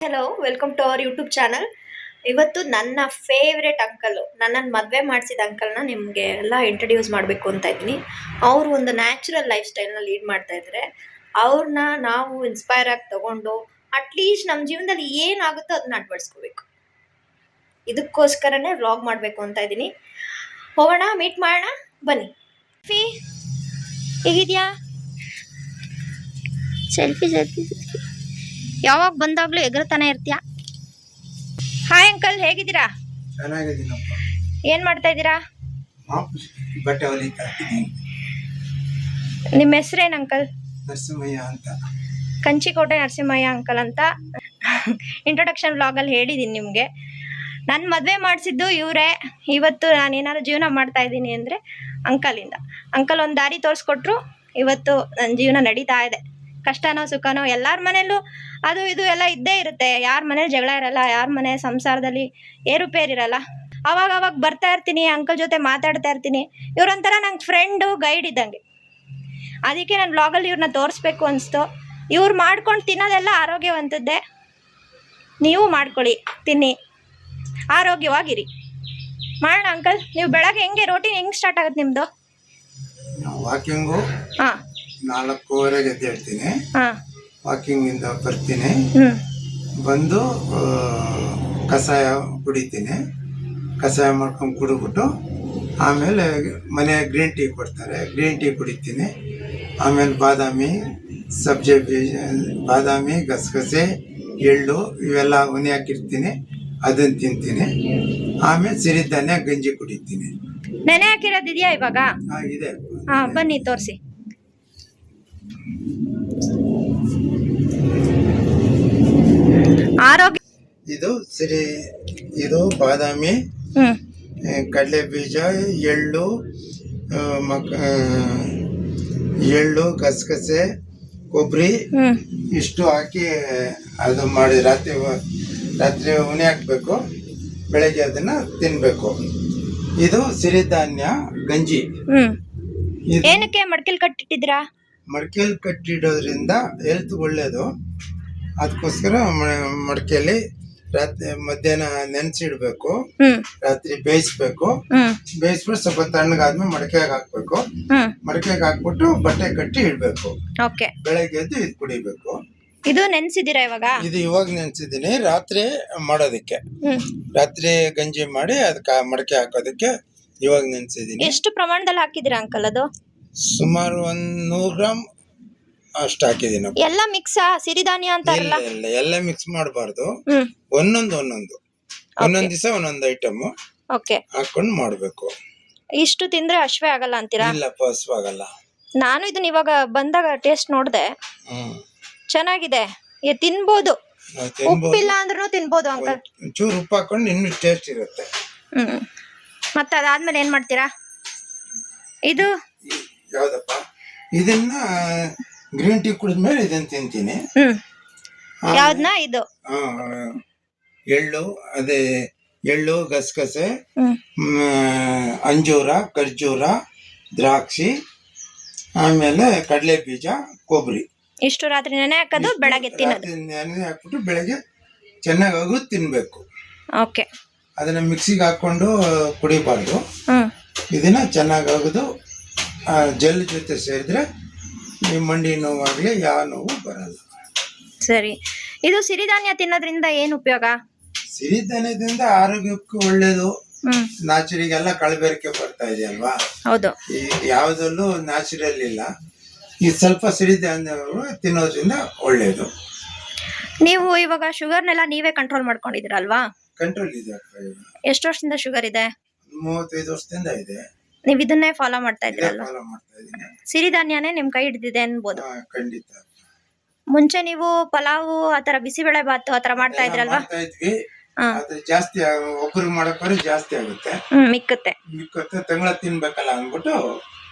Hello, welcome to our YouTube channel. ಇವತ್ತು ನನ್ನ favourite uncle, ನನ್ನನ್ನು ಮದುವೆ ಮಾಡಿಸಿದ ಅಂಕಲ್ನ ನಿಮಗೆ ಎಲ್ಲ ಇಂಟ್ರಡ್ಯೂಸ್ ಮಾಡಬೇಕು ಅಂತ ಇದ್ದೀನಿ. ಅವರು ಒಂದು ನ್ಯಾಚುರಲ್ ಲೈಫ್ ಸ್ಟೈಲ್ನ ಲೀಡ್ ಮಾಡ್ತಾ ಇದ್ದಾರೆ. ಅವ್ರನ್ನ ನಾವು ಇನ್ಸ್ಪೈರ್ ಆಗಿ ತಗೊಂಡು ಅಟ್ಲೀಸ್ಟ್ ನಮ್ಮ ಜೀವನದಲ್ಲಿ ಏನಾಗುತ್ತೋ ಅದನ್ನ ಅಳವಡಿಸ್ಕೋಬೇಕು. ಇದಕ್ಕೋಸ್ಕರನೇ ವ್ಲಾಗ್ ಮಾಡಬೇಕು ಅಂತ ಇದ್ದೀನಿ. ಹೋಗೋಣ, ಮೀಟ್ ಮಾಡೋಣ, ಬನ್ನಿ. ಹೇಗಿದ್ಯಾ? ಸೆಲ್ಫಿ ಸೆಲ್ಫಿ ಯಾವಾಗ ಬಂದಾಗ್ಲೂ ಎಗರ್ತಾನೆ ಇರ್ತೀಯ. ಹಾಯ್ ಅಂಕಲ್, ಹೇಗಿದ್ದೀರಾ? ಚೆನ್ನಾಗಿದ್ದೀನಪ್ಪ. ಏನ್ ಮಾಡ್ತಾ ಇದ್ದೀರಾ? ಬಟ್ಟೆ ಹೊಲಿತಾ ಇದ್ದೀನಿ. ನಿಮ್ಮ ಹೆಸರೇನು ಅಂಕಲ್? ನರಸಿಂಹಯ್ಯ ಅಂತ. ಕಂಚಿಕೋಟೆ ನರಸಿಂಹಯ್ಯ ಅಂಕಲ್ ಅಂತ ಇಂಟ್ರೊಡಕ್ಷನ್ ವ್ಲಾಗಲ್ಲಿ ಹೇಳಿದ್ದೀನಿ ನಿಮಗೆ. ನನ್ನ ಮದುವೆ ಮಾಡಿಸಿದ್ದು ಇವರೇ. ಇವತ್ತು ನಾನು ಏನಾದ್ರು ಜೀವನ ಮಾಡ್ತಾ ಇದ್ದೀನಿ ಅಂದರೆ ಅಂಕಲಿಂದ. ಅಂಕಲ್ ಒಂದು ದಾರಿ ತೋರಿಸ್ಕೊಟ್ರು. ಇವತ್ತು ನನ್ನ ಜೀವನ ನಡೀತಾ ಇದೆ. ಕಷ್ಟನೋ ಸುಖನೋ ಎಲ್ಲರ ಮನೇಲೂ ಅದು ಇದು ಎಲ್ಲ ಇದ್ದೇ ಇರುತ್ತೆ. ಯಾರ ಮನೇಲಿ ಜಗಳ ಇರಲ್ಲ, ಯಾರ ಮನೆ ಸಂಸಾರದಲ್ಲಿ ಏರುಪೇರಿರಲ್ಲ. ಅವಾಗ ಬರ್ತಾ ಇರ್ತೀನಿ, ಅಂಕಲ್ ಜೊತೆ ಮಾತಾಡ್ತಾ ಇರ್ತೀನಿ. ಇವ್ರೊಂಥರ ನಂಗೆ ಫ್ರೆಂಡು, ಗೈಡ್ ಇದ್ದಂಗೆ. ಅದಕ್ಕೆ ನಾನು ವ್ಲಾಗಲ್ಲಿ ಇವ್ರನ್ನ ತೋರಿಸ್ಬೇಕು ಅನಿಸ್ತು. ಇವ್ರು ಮಾಡ್ಕೊಂಡು ತಿನ್ನೋದೆಲ್ಲ ಆರೋಗ್ಯವಂತದ್ದೇ. ನೀವು ಮಾಡ್ಕೊಳ್ಳಿ, ತಿನ್ನಿ, ಆರೋಗ್ಯವಾಗಿರಿ. ಮಾಡೋಣ ಅಂಕಲ್. ನೀವು ಬೆಳಗ್ಗೆ ಹೆಂಗೆ ರೋಟೀನ್ ಹೆಂಗೆ ಸ್ಟಾರ್ಟ್ ಆಗುತ್ತೆ ನಿಮ್ಮದು? ವಾಕಿಂಗು ಹಾಂ, 4:15ಗೆ ಎದ್ದೇಳ್ತೀನಿ. ಹಾಂ, ವಾಕಿಂಗಿಂದ ಬರ್ತೀನಿ. ಬಂದು ಕಷಾಯ ಕುಡಿತೀನಿ. ಕಷಾಯ ಮಾಡ್ಕೊಂಡು ಕುಡಿದ್ಬಿಟ್ಟು ಆಮೇಲೆ ಮನೆ ಗ್ರೀನ್ ಟೀ ಕೊಡ್ತಾರೆ, ಗ್ರೀನ್ ಟೀ ಕುಡಿತೀನಿ. ಆಮೇಲೆ ಬಾದಾಮಿ, ಸಬ್ಜೆ ಬೀಜ, ಬಾದಾಮಿ, ಗಸಗಸೆ, ಎಳ್ಳು ಇವೆಲ್ಲ ಉನಿ ಹಾಕಿರ್ತೀನಿ, ಅದನ್ನು ತಿಂತೀನಿ. ಆಮೇಲೆ ಸಿರಿಧಾನ್ಯ ಗಂಜಿ ಕುಡಿತೀನಿ. ನೆನೆ ಹಾಕಿರೋದಿದೆಯಾ ಇವಾಗ? ಇದೆ. ಹಾಂ, ಬನ್ನಿ ತೋರಿಸಿ. ಆರೋಗ್ಯ ಇದು ಬಾದಾಮಿ, ಕಡಲೆ ಬೀಜ, ಎಳ್ಳು, ಎಳ್ಳು, ಗಸಗಸೆ, ಕೊಬ್ಬರಿ ಇಷ್ಟು ಹಾಕಿ ಅದು ಮಾಡಿ ರಾತ್ರಿ ಉನಿ ಹಾಕಬೇಕು. ಬೆಳಗ್ಗೆ ಅದನ್ನ ತಿನ್ಬೇಕು. ಇದು ಸಿರಿಧಾನ್ಯ ಗಂಜಿ. ಏನಕ್ಕೆ ಮಡಕೆಲ್ ಕಟ್ಟಿಟ್ಟಿದ್ದೀರಾ? ಮಡಕೆಲ್ ಕಟ್ಟಿಡೋದ್ರಿಂದ ಹೆಲ್ತ್ ಒಳ್ಳೇದು. ಅದಕ್ಕೋಸ್ಕರ ಮಡಕೆಯಲ್ಲಿ ರಾತ್ರಿ ಮಧ್ಯಾಹ್ನ ನೆನೆಸಿಡ್ಬೇಕು, ರಾತ್ರಿ ಬೇಯಿಸ್ಬೇಕು. ಬೇಯಿಸ್ಬಿಟ್ಟು ಸ್ವಲ್ಪ ತಣ್ಣಗಾದ್ಮೇಲೆ ಮಡಕೆಗೆ ಹಾಕ್ಬೇಕು. ಮಡಕೆಗೆ ಹಾಕ್ಬಿಟ್ಟು ಬಟ್ಟೆ ಕಟ್ಟಿ ಇಡ್ಬೇಕು. ಬೆಳಗ್ಗೆ ಎದ್ದು ಇದು ಕುಡಿಬೇಕು. ಇದು ನೆನ್ಸಿದ್ದೀರಾ ಇವಾಗ? ಇದು ಇವಾಗ ನೆನ್ಸಿದ್ದೀನಿ. ರಾತ್ರಿ ಮಾಡೋದಕ್ಕೆ, ರಾತ್ರಿ ಗಂಜಿ ಮಾಡಿ ಅದಕ್ಕೆ ಮಡಕೆ ಹಾಕೋದಕ್ಕೆ ಇವಾಗ ನೆನ್ಸಿದ್ದೀನಿ. ಎಷ್ಟು ಪ್ರಮಾಣದಲ್ಲಿ ಹಾಕಿದ್ದೀರಾ ಅಂಕಲ್? ಅದು ಸುಮಾರು 100 ಗ್ರಾಮ್ ಅಷ್ಟು ಹಾಕಿದ್ದೀನಿ. ಎಲ್ಲ ಮಿಕ್ಸ್ ಸಿರಿಧಾನ್ಯ ಅಂತ ಎಲ್ಲ ಮಿಕ್ಸ್ ಮಾಡಬಾರ್ದು. ಒಂದೊಂದು ದಿವಸ ಒಂದೊಂದು ಐಟಮ್ ಹಾಕೊಂಡು ಮಾಡ್ಬೇಕು. ಇಷ್ಟು ತಿಂದ್ರೆ ಹಶ್ವೆ ಆಗಲ್ಲ ಅಂತೀರಾ? ಇಲ್ಲಪ್ಪ, ಹಸುವಾಗಲ್ಲ. ನಾನು ಇದನ್ನ ಇವಾಗ ಬಂದಾಗ ಟೇಸ್ಟ್ ನೋಡ್ದೆ, ಚೆನ್ನಾಗಿದೆ, ತಿನ್ಬೋದು. ಉಪ್ಪಿಲ್ಲ ಅಂದ್ರೂ ತಿನ್ಬೋದು ಅಂಕಲ್. ಚೂರು ಉಪ್ಪು ಹಾಕೊಂಡು ಇನ್ನೂ ಟೇಸ್ಟ್ ಇರುತ್ತೆ. ಮತ್ತೆ ಅದಾದ್ಮೇಲೆ ಏನ್ ಮಾಡ್ತೀರಾ? ಇದು ಯಾವ್ದಪ್ಪ? ಇದನ್ನ ಗ್ರೀನ್ ಟೀ ಕುಡಿದ್ಮೇಲೆ ಇದನ್ನ ತಿಂತೀನಿ. ಯಾವ್ದನ್ನ? ಇದು ಎಳ್ಳು, ಗಸಗಸೆ, ಅಂಜೂರ, ಖರ್ಜೂರ, ದ್ರಾಕ್ಷಿ, ಆಮೇಲೆ ಕಡಲೆ ಬೀಜ, ಕೊಬ್ಬರಿ ಇಷ್ಟು ರಾತ್ರಿ ನೆನೆ ಹಾಕೋದು, ಬೆಳಗ್ಗೆ ತಿನ್ನೋದು. ನೆನೆ ಹಾಕ್ಬಿಟ್ಟು ಬೆಳಗ್ಗೆ ಚೆನ್ನಾಗಿ ಅಗದು ತಿನ್ಬೇಕು. ಅದನ್ನ ಮಿಕ್ಸಿಗೆ ಹಾಕೊಂಡು ಕುಡಿಬಾರ್ದು. ಇದನ್ನ ಚೆನ್ನಾಗಿ ಅಗದು ಜೆಲ್ ಜೊತೆ ಸೇರಿದ್ರೆ ನಿಮ್ಮ ಮಂಡಿ ನೋವಾಗ್ಲಿ ಯಾವ ನೋವು ಬರಲ್ಲ. ಸರಿ. ಇದು ಸಿರಿಧಾನ್ಯ ತಿನ್ನೋದ್ರಿಂದ ಏನು ಉಪಯೋಗ? ಸಿರಿಧಾನ್ಯದಿಂದ ಆರೋಗ್ಯಕ್ಕೂ ಒಳ್ಳೇದು. ನ್ಯಾಚುರಿಗೆಲ್ಲ ಕಳಬೇರಿಕೆ ಬರ್ತಾ ಇದೆ ಅಲ್ವಾ? ಹೌದು. ಯಾವುದಲ್ಲೂ ನ್ಯಾಚುರಲ್ ಇಲ್ಲ. ಈ ಸ್ವಲ್ಪ ಸಿರಿಧಾನ್ಯ ತಿನ್ನೋದ್ರಿಂದ ಒಳ್ಳೇದು. ನೀವು ಇವಾಗ ಶುಗರ್ನೆಲ್ಲ ನೀವೇ ಕಂಟ್ರೋಲ್ ಮಾಡ್ಕೊಂಡಿದ್ದೀರಲ್ವಾ? ಕಂಟ್ರೋಲ್ ಇದೆ. ಎಷ್ಟು ವರ್ಷದಿಂದ ಶುಗರ್ ಇದೆ? 35 ವರ್ಷದಿಂದ ಇದೆ. ನೀವು ಇದನ್ನೇ ಫಾಲೋ ಮಾಡ್ತಾ ಇದ್ದೀರಲ್ವಾ? ಫಾಲೋ ಮಾಡ್ತಾ ಇದ್ದೀನಿ. ಸಿರಿಧಾನ್ಯನೇ ನಿಮ್ ಕೈ ಹಿಡಿದಿದೆ ಅನ್ಬೋದು. ಖಂಡಿತ. ಮುಂಚೆ ನೀವು ಪಲಾವು ಆತರ ಬಿಸಿಬೇಳೆ ಬಾತು ಆತರ ಮಾಡ್ತಾ ಇದ್ರಲ್ವಾ? ಅದು ಜಾಸ್ತಿ ಒಬ್ಬರಿಗೆ ಮಾಡಕ್ಕೋದ್ರೆ ಜಾಸ್ತಿ ಆಗುತ್ತೆ, ಮಿಕ್ಕತ್ತೆ ತಿಂಗಳ ತಿನ್ಬೇಕಲ್ಲ ಅಂದ್ಬಿಟ್ಟು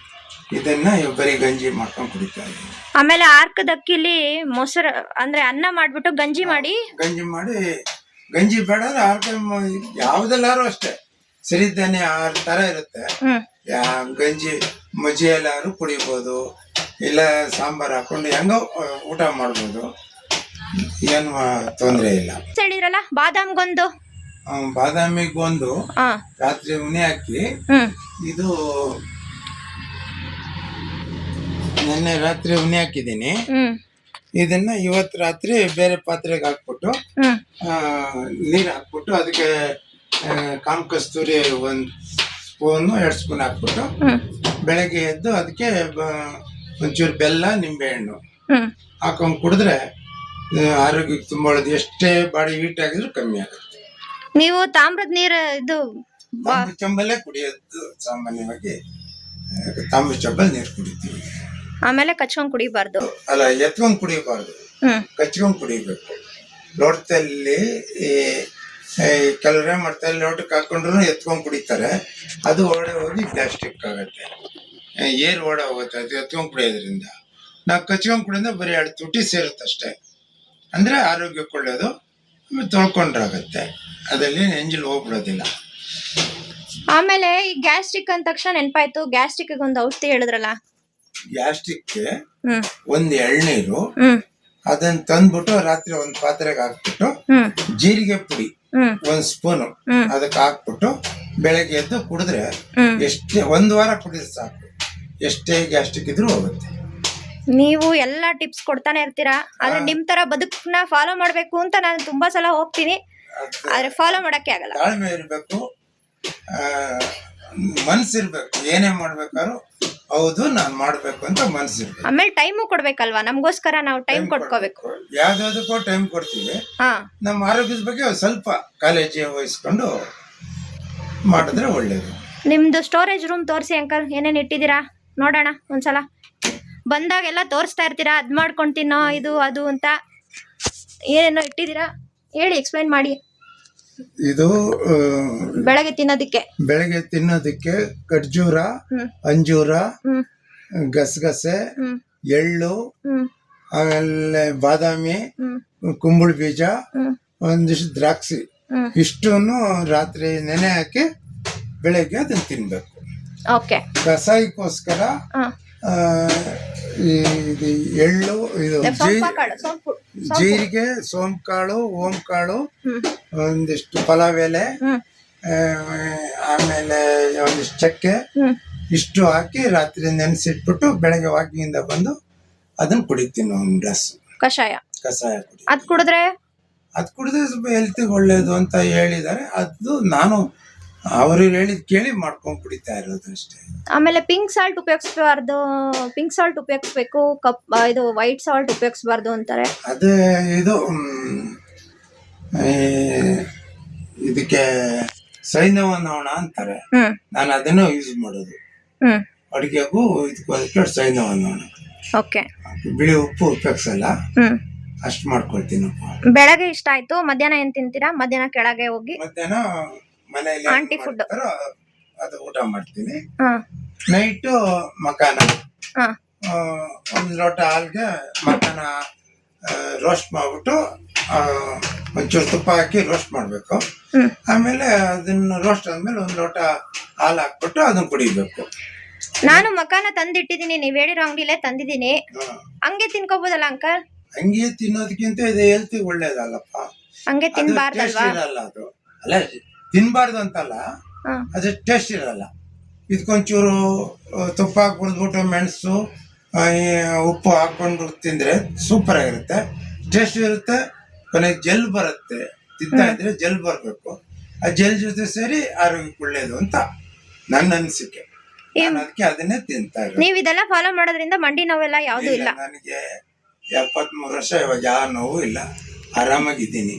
ಇದನ್ನ ಬರೀ ಗಂಜಿ ಮಾಡ್ಕೊಂಡು ಕುಡಿತಾ ಇದ್ದೀನಿ. ಆಮೇಲೆ ಆರ್ಕದಕ್ಕಿಲಿ ಮೊಸರು ಅಂದ್ರೆ ಅನ್ನ ಮಾಡ್ಬಿಟ್ಟು ಗಂಜಿ ಮಾಡಿ ಗಂಜಿ ಬೇಡ ಆರ್ಕ ಯಾವ್ದೆಲ್ಲಾರು ಅಷ್ಟೇ ಸಿರಿಧಾನ್ಯ ತರ ಇರುತ್ತೆ. ಗಂಜಿ ಮಜ್ಜಿ ಎಲ್ಲಾರು ಕುಡಿಬೋದು, ಇಲ್ಲ ಸಾಂಬಾರ್ ಹಾಕೊಂಡು ಹೆಂಗೋ ಊಟ ಮಾಡ್ಬೋದು. ಏನು ತೊಂದರೆ ಇಲ್ಲ. ಹೇಳಿದ್ರಲ್ಲ ಬಾದಾಮ್ಗೊಂದು. ಬಾದಾಮಿಗೊಂದು ಹಾ. ರಾತ್ರಿ ಉನಿ ಹಾಕಿ, ಇದು ನಿನ್ನೆ ರಾತ್ರಿ ಉನಿ ಹಾಕಿದ್ದೀನಿ. ಇದನ್ನ ಇವತ್ತು ರಾತ್ರಿ ಬೇರೆ ಪಾತ್ರೆಗೆ ಹಾಕ್ಬಿಟ್ಟು ನೀರು ಹಾಕ್ಬಿಟ್ಟು ಅದಕ್ಕೆ ಕಾಮ್ ಕಸ್ತೂರಿ 1 ಸ್ಪೂನು 2 ಸ್ಪೂನ್ ಹಾಕ್ಬಿಟ್ಟು ಬೆಳಗ್ಗೆ ಎದ್ದು ಅದಕ್ಕೆ ಒಂಚೂರು ಬೆಲ್ಲ ನಿಂಬೆಹಣ್ಣು ಹಾಕೊಂಡು ಕುಡಿದ್ರೆ ಆರೋಗ್ಯಕ್ಕೆ ತುಂಬ ಒಳ್ಳೇದು. ಎಷ್ಟೇ ಬಾಡಿ ಹೀಟ್ ಆಗಿದ್ರು ಕಮ್ಮಿ ಆಗುತ್ತೆ. ನೀವು ತಾಮ್ರದ ನೀರು ಇದು ತಾಮ್ರ ಚಂಬಲ್ಲೇ ಕುಡಿಯೋದು ಸಾಮಾನ್ಯವಾಗಿ. ತಾಮ್ರ ಚಂಬಲ್ ನೀರು ಕುಡಿತೀವಿ. ಆಮೇಲೆ ಕಚ್ಕೊಂಡ್ ಕುಡಿಬಾರ್ದು. ಅಲ್ಲ, ಎತ್ಕೊಂಡ್ ಕುಡಿಯಬಾರ್ದು, ಕಚ್ಕೊಂಡ್ ಕುಡಿಬೇಕು. ಲೋಟದಲ್ಲಿ ಕೆಲವ್ರು ಏನ್ ಮಾಡ್ತಾರೆ, ಲೋಟಕ್ಕೆ ಹಾಕೊಂಡ್ರು ಎತ್ಕೊಂಡ್ ಕುಡಿತಾರೆ. ಅದು ಓಡೆ ಹೋಗಿ ಗ್ಯಾಸ್ಟ್ರಿಕ್ ಆಗುತ್ತೆ, ಏರ್ ಓಡೆ ಹೋಗುತ್ತೆ. ಅದು ಎತ್ಕೊಂಡ್ ಕುಡಿಯೋದ್ರಿಂದ. ನಾವು ಕಚ್ಕೊಂಡ್ ಕುಡಿಯೋದ್ರೆ ಬರೀ 2 ತುಟಿ ಸೇರುತ್ತಷ್ಟೇ. ಅಂದ್ರೆ ಆರೋಗ್ಯಕ್ಕೆ ಒಳ್ಳೇದು. ಆಮೇಲೆ ತೊಳ್ಕೊಂಡ್ರಾಗತ್ತೆ, ಅದರಲ್ಲಿ ಎಂಜಲ್ ಹೋಗ್ಬಿಡೋದಿಲ್ಲ. ಆಮೇಲೆ ಈ ಗ್ಯಾಸ್ಟ್ರಿಕ್ ಅಂದ ತಕ್ಷಣ ನೆನಪಾಯ್ತು, ಗ್ಯಾಸ್ಟ್ರಿಕ್ ಒಂದು ಔಷಧಿ ಹೇಳಿದ್ರಲ್ಲ. ಗ್ಯಾಸ್ಟ್ರಿಕ್ಗೆ ಒಂದು ಎಳ್ನೀರು, ಅದನ್ನ ತಂದ್ಬಿಟ್ಟು ರಾತ್ರಿ ಒಂದು ಪಾತ್ರೆಗೆ ಹಾಕ್ಬಿಟ್ಟು ಜೀರಿಗೆ ಪುಡಿ 1 ಸ್ಪೂನು ಅದಕ್ಕೆ ಹಾಕ್ಬಿಟ್ಟು ಬೆಳಗ್ಗೆ ಎದ್ದು ಕುಡಿದ್ರೆ ಎಷ್ಟೇ 1 ವಾರ ಕುಡಿದ್ರೆ ಸಾಕು, ಎಷ್ಟೇ ಗ್ಯಾಸ್ಟ್ರಿಕ್ ಇದ್ರೂ ಹೋಗುತ್ತೆ. ನೀವು ಎಲ್ಲಾ ಟಿಪ್ಸ್ ಕೊಡ್ತಾನೆ ಇರ್ತೀರಾ, ಆದ್ರೆ ನಿಮ್ ತರ ಬದುಕನ್ನ ಫಾಲೋ ಮಾಡ್ಬೇಕು ಅಂತ ನಾನು ತುಂಬಾ ಸಲ ಹೋಗ್ತೀನಿ, ಆದ್ರೆ ಫಾಲೋ ಮಾಡಕ್ಕೆ ಆಗಲ್ಲ. ತಾಳ್ಮೆ ಇರ್ಬೇಕು, ಮನ್ಸಿರ್ಬೇಕು. ಏನೇ ಮಾಡ್ಬೇಕಾದ್ರು ಹೌದು ನಾನು ಮಾಡ್ಬೇಕು ಅಂತ ಮನ್ಸಿರ್ಬೇಕು. ಆಮೇಲೆ ಟೈಮು ಕೊಡ್ಬೇಕಲ್ವಾ, ನಮಗೋಸ್ಕರ ನಾವು ಟೈಮ್ ಕೊಡ್ಕೋಬೇಕು. ಯಾವ್ದಾದಕ್ಕೂ ಟೈಮ್ ಕೊಡ್ತೀವಿ. ನಮ್ಮ ಆರೋಗ್ಯದ ಬಗ್ಗೆ ಸ್ವಲ್ಪ ಕಾಳಜಿ ವಹಿಸ್ಕೊಂಡು ಮಾಡಿದ್ರೆ ಒಳ್ಳೇದು. ನಿಮ್ದು ಸ್ಟೋರೇಜ್ ರೂಮ್ ತೋರಿಸಿ ಅಂಕಲ್, ಏನೇನು ಇಟ್ಟಿದ್ದೀರಾ ನೋಡೋಣ ಒಂದ್ಸಲ. ಬಂದಾಗೆಲ್ಲ ತೋರಿಸ್ತಾ ಇರ್ತೀರಾ, ಅದ್ ಮಾಡ್ಕೊಂಡು ತಿನ್ನೋ ಇದು ಅದು ಅಂತ, ಏನೇನೋ ಇಟ್ಟಿದ್ದೀರಾ ಹೇಳಿ, ಎಕ್ಸ್ಪ್ಲೈನ್ ಮಾಡಿ. ಇದು ಬೆಳಗ್ಗೆ ತಿನ್ನೋದಕ್ಕೆ ಖರ್ಜೂರ, ಅಂಜೂರ, ಗಸಗಸೆ, ಎಳ್ಳು, ಆಮೇಲೆ ಬಾದಾಮಿ, ಕುಂಬಳ ಬೀಜ, ಒಂದಿಷ್ಟು ದ್ರಾಕ್ಷಿ, ಇಷ್ಟನ್ನು ರಾತ್ರಿ ನೆನೆ ಹಾಕಿ ಬೆಳಗ್ಗೆ ಅದನ್ನ ತಿನ್ಬೇಕು. ಕಷಾಯಕ್ಕೋಸ್ಕರ ಇದು ಎಳ್ಳು, ಇದು ಜೀರಿಗೆ, ಸೋಂಕಾಳು, ಓಂಕಾಳು, ಒಂದಿಷ್ಟು ಪಲಾವ್ ಎಲೆ, ಆಮೇಲೆ ಒಂದಿಷ್ಟು ಚಕ್ಕೆ, ಇಷ್ಟು ಹಾಕಿ ರಾತ್ರಿ ನೆನೆಸಿಟ್ಬಿಟ್ಟು ಬೆಳಗ್ಗೆ ವಾಕಿಂಗ್ ಬಂದು ಅದನ್ನ ಕುಡಿತೀನಿ. 1 ಗ್ಲಾಸ್ ಕಷಾಯ ಕುಡಿ. ಅದ್ ಕುಡಿದ್ರೆ ಸ್ವಲ್ಪ ಹೆಲ್ತಿಗೆ ಒಳ್ಳೇದು ಅಂತ ಹೇಳಿದ್ದಾರೆ. ಅದು ನಾನು ಅವರು ಹೇಳಿದ್ ಕೇಳಿ ಮಾಡ್ಕೊಂಡು ಕುಡಿತಾ ಇರೋದು ಅಷ್ಟೇ. ಆಮೇಲೆ ಪಿಂಕ್ ಸಾಲ್ಟ್ ಉಪಯೋಗಿಸ್ಬೇಕು, ಇದು ವೈಟ್ ಸಾಲ್ಟ್ ಉಪಯೋಗಿಸಬಾರ್ದು ಅಂತಾರೆ. ಅದೇ ಇದು ಇದಕ್ಕೆ ಸೈಂಧವನವಣ ಅಂತಾರೆ, ನಾನು ಅದನ್ನು ಯೂಸ್ ಮಾಡೋದು ಅಡುಗೆಗೂ. ಇದಕ್ಕೆ ಸೈಂಧವನವಣ, ಬಿಳಿ ಉಪ್ಪು ಉಪಯೋಗಿಸಲ್ಲ, ಅಷ್ಟು ಮಾಡ್ಕೊಳ್ತೀನಪ್ಪ. ಬೆಳಗ್ಗೆ ಇಷ್ಟ ಆಯ್ತು, ಮಧ್ಯಾಹ್ನ ಏನ್ ತಿಂತೀರಾ? ಮಧ್ಯಾಹ್ನ ಕೆಳಗೆ ಹೋಗಿ ಮಧ್ಯಾಹ್ನ ಮನೆಯಲ್ಲಿ ಆಂಟಿ ಫುಡ್ ಅದು ಊಟ ಮಾಡ್ತೀನಿ. ನೈಟು ಮಕಾನ, 1 ಲೋಟ ಹಾಲ್ಗೆ ಮಕಾನ ರೋಸ್ಟ್ ಮಾಡ್ಬಿಟ್ಟು ಒಂಚೂರು ತುಪ್ಪ ಹಾಕಿ ರೋಸ್ಟ್ ಮಾಡಬೇಕು. ಆಮೇಲೆ ಅದನ್ನ ರೋಸ್ಟ್ ಆದ್ಮೇಲೆ 1 ಲೋಟ ಹಾಲು ಹಾಕ್ಬಿಟ್ಟು ಅದನ್ನ ಕುಡಿಬೇಕು. ನಾನು ಮಕಾನ ತಂದಿಟ್ಟಿದ್ದೀನಿ, ನೀವ್ ಹೇಳಿರೋ ಅಂಗಡಿಲೇ ತಂದಿದ್ದೀನಿ. ಹಂಗೆ ತಿನ್ಕೋಬಹುದಲ್ಲ ಅಂಕಲ್? ಹಂಗೆ ತಿನ್ನೋದಕ್ಕಿಂತ ಇದು ಹೆಲ್ತ್ ಒಳ್ಳೇದಲ್ಲಪ್ಪ. ಹಂಗೆ ತಿನ್ಬಾರ್ದಲ್ವಾ? ಇರಲ್ಲ ಅದು. ಅಲ್ಲ, ತಿನ್ಬಾರ್ದು ಅಂತಲ್ಲ, ಅದು ಟೇಸ್ಟ್ ಇರಲ್ಲ. ಇದಕ್ಕೊಂಚೂರು ತುಪ್ಪ ಕುಡಿದ್ಬಿಟ್ಟು ಮೆಣಸು ಉಪ್ಪು ಹಾಕೊಂಡು ತಿಂದ್ರೆ ಸೂಪರ್ ಆಗಿರುತ್ತೆ, ಟೇಸ್ಟ್ ಇರುತ್ತೆ. ಕೊನೆಗೆ ಜೆಲ್ ಬರುತ್ತೆ, ತಿಂತಾ ಇದ್ರೆ ಜೆಲ್ ಬರಬೇಕು. ಆ ಜೆಲ್ ಜೊತೆ ಸೇರಿ ಆರೋಗ್ಯಕ್ಕೆ ಒಳ್ಳೇದು ಅಂತ ನನ್ನ ಅನಿಸಿಕೆ. ಅದಕ್ಕೆ ಅದನ್ನೇ ತಿಂತಾ ಇರೋದು. ನೀವು ಇದೆಲ್ಲ ಫಾಲೋ ಮಾಡೋದ್ರಿಂದ ಮಂಡಿ ನೋವೆಲ್ಲ ಯಾವ್ದು ಇಲ್ಲ? ನನಗೆ 73 ವರ್ಷ, ಇವಾಗ ಯಾವ ನೋವು ಇಲ್ಲ, ಆರಾಮಾಗಿದ್ದೀನಿ.